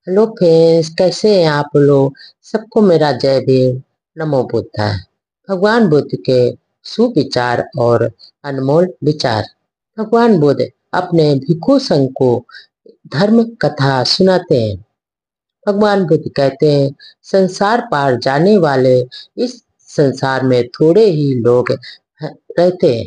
Hello friends, कैसे हैं आप लोग। सबको मेरा जय भीम। नमो बुद्धाय। भगवान बुद्ध के सुविचार और अनमोल विचार। भगवान बुद्ध अपने भिक्षु संघ को धर्म कथा सुनाते हैं। भगवान बुद्ध कहते हैं, संसार पार जाने वाले इस संसार में थोड़े ही लोग रहते हैं।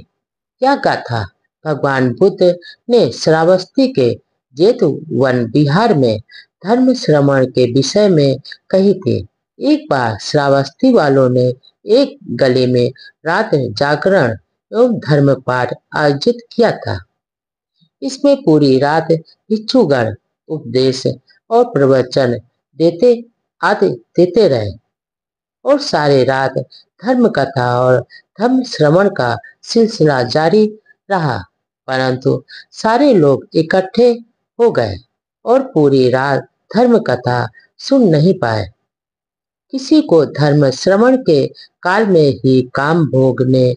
यह गाथा भगवान बुद्ध ने श्रावस्ती के जेतु वन बिहार में धर्म श्रवण के विषय में कही थी। एक बार श्रावस्ती वालों ने एक गली में रात जागरण एवं धर्म पाठ आयोजित किया था। इसमें पूरी रात भिक्षुगण उपदेश और प्रवचन देते आदि देते रहे और सारे रात धर्म कथा और धर्म श्रवण का सिलसिला जारी रहा। परंतु सारे लोग इकट्ठे हो गए और पूरी रात धर्म कथा सुन नहीं पाए। किसी को धर्म श्रवण के काल में ही काम भोग ने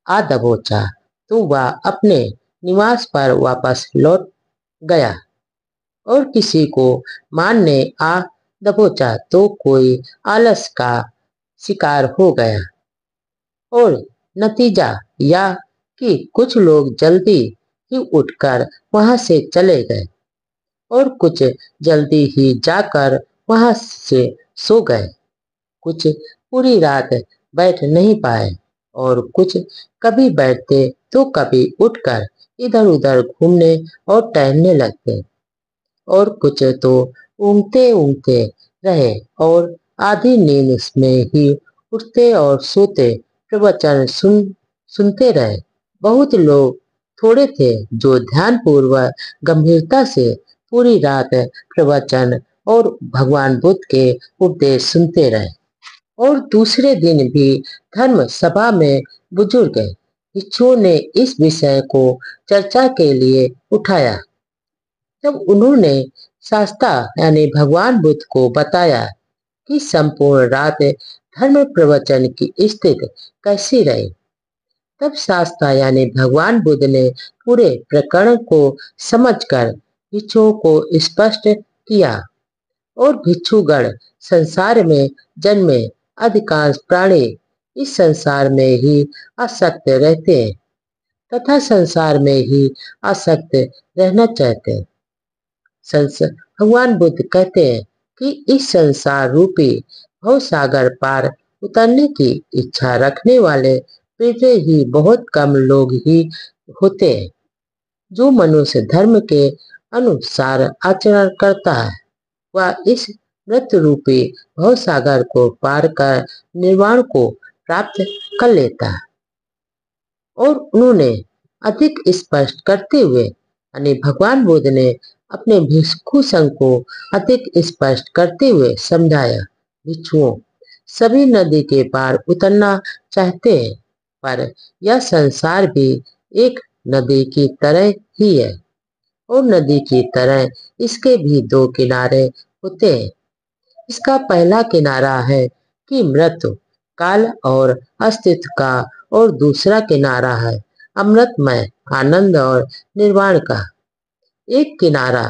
आ दबोचा तो वह अपने निवास पर वापस लौट गया और किसी को मान ने आ दबोचा तो कोई आलस का शिकार हो गया और नतीजा यह कि कुछ लोग जल्दी ही उठकर वहां से चले गए और कुछ जल्दी ही जाकर वहां से सो गए। कुछ पूरी रात बैठ नहीं पाए और कुछ कभी बैठते तो कभी उठकर इधर उधर घूमने और टहलने लगते और कुछ तो ऊँघते ऊँघते रहे और आधी नींद में ही उठते और सोते प्रवचन सुनते रहे। बहुत लोग थोड़े थे जो ध्यान पूर्वक गंभीरता से पूरी रात प्रवचन और भगवान बुद्ध के उपदेश सुनते रहे। और दूसरे दिन भी धर्म सभा में बुजुर्ग भिक्षुओं ने इस विषय को चर्चा के लिए उठाया। जब उन्होंने शास्त्रा यानी भगवान बुद्ध को बताया कि संपूर्ण रात धर्म प्रवचन की स्थिति कैसी रही, तब शास्त्रा यानी भगवान बुद्ध ने पूरे प्रकरण को समझकर भिक्षुओं को स्पष्ट किया। और भिक्षुगण संसार में जन्मे अधिकांश प्राणी इस संसार में ही आसक्त रहते हैं तथा संसार में ही आसक्त रहना चाहते हैं। भगवान बुद्ध कहते हैं कि इस संसार रूपी भव सागर पार उतरने की इच्छा रखने वाले पीछे ही बहुत कम लोग ही होते हैं। जो मनुष्य धर्म के अनुसार आचरण करता है वह इस मृत्यु रूपी भव सागर को पार कर निर्वाण को प्राप्त कर लेता है। और उन्होंने अधिक स्पष्ट करते हुए यानी भगवान बुद्ध ने अपने भिक्षु संघ को अधिक स्पष्ट करते हुए समझाया, भिक्षुओं सभी नदी के पार उतरना चाहते हैं पर यह संसार भी एक नदी की तरह ही है और नदी की तरह इसके भी दो किनारे होते हैं। इसका पहला किनारा है कि मृत्यु काल और अस्तित्व का और दूसरा किनारा है अमृतमय आनंद और निर्वाण का। एक किनारा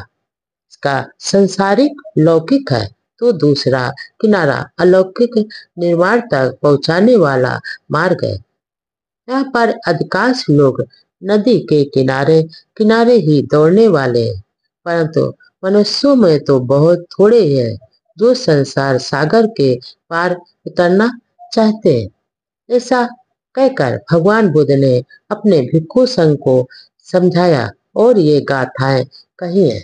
का सांसारिक लौकिक है तो दूसरा किनारा अलौकिक निर्वाण तक पहुंचाने वाला मार्ग है। यहाँ पर अधिकांश लोग नदी के किनारे किनारे ही दौड़ने वाले हैं, परंतु मनुष्यों में तो बहुत थोड़े हैं जो संसार सागर के पार उतरना चाहते हैं। ऐसा कहकर भगवान बुद्ध ने अपने भिक्षु संघ को समझाया और ये गाथाएं कही हैं।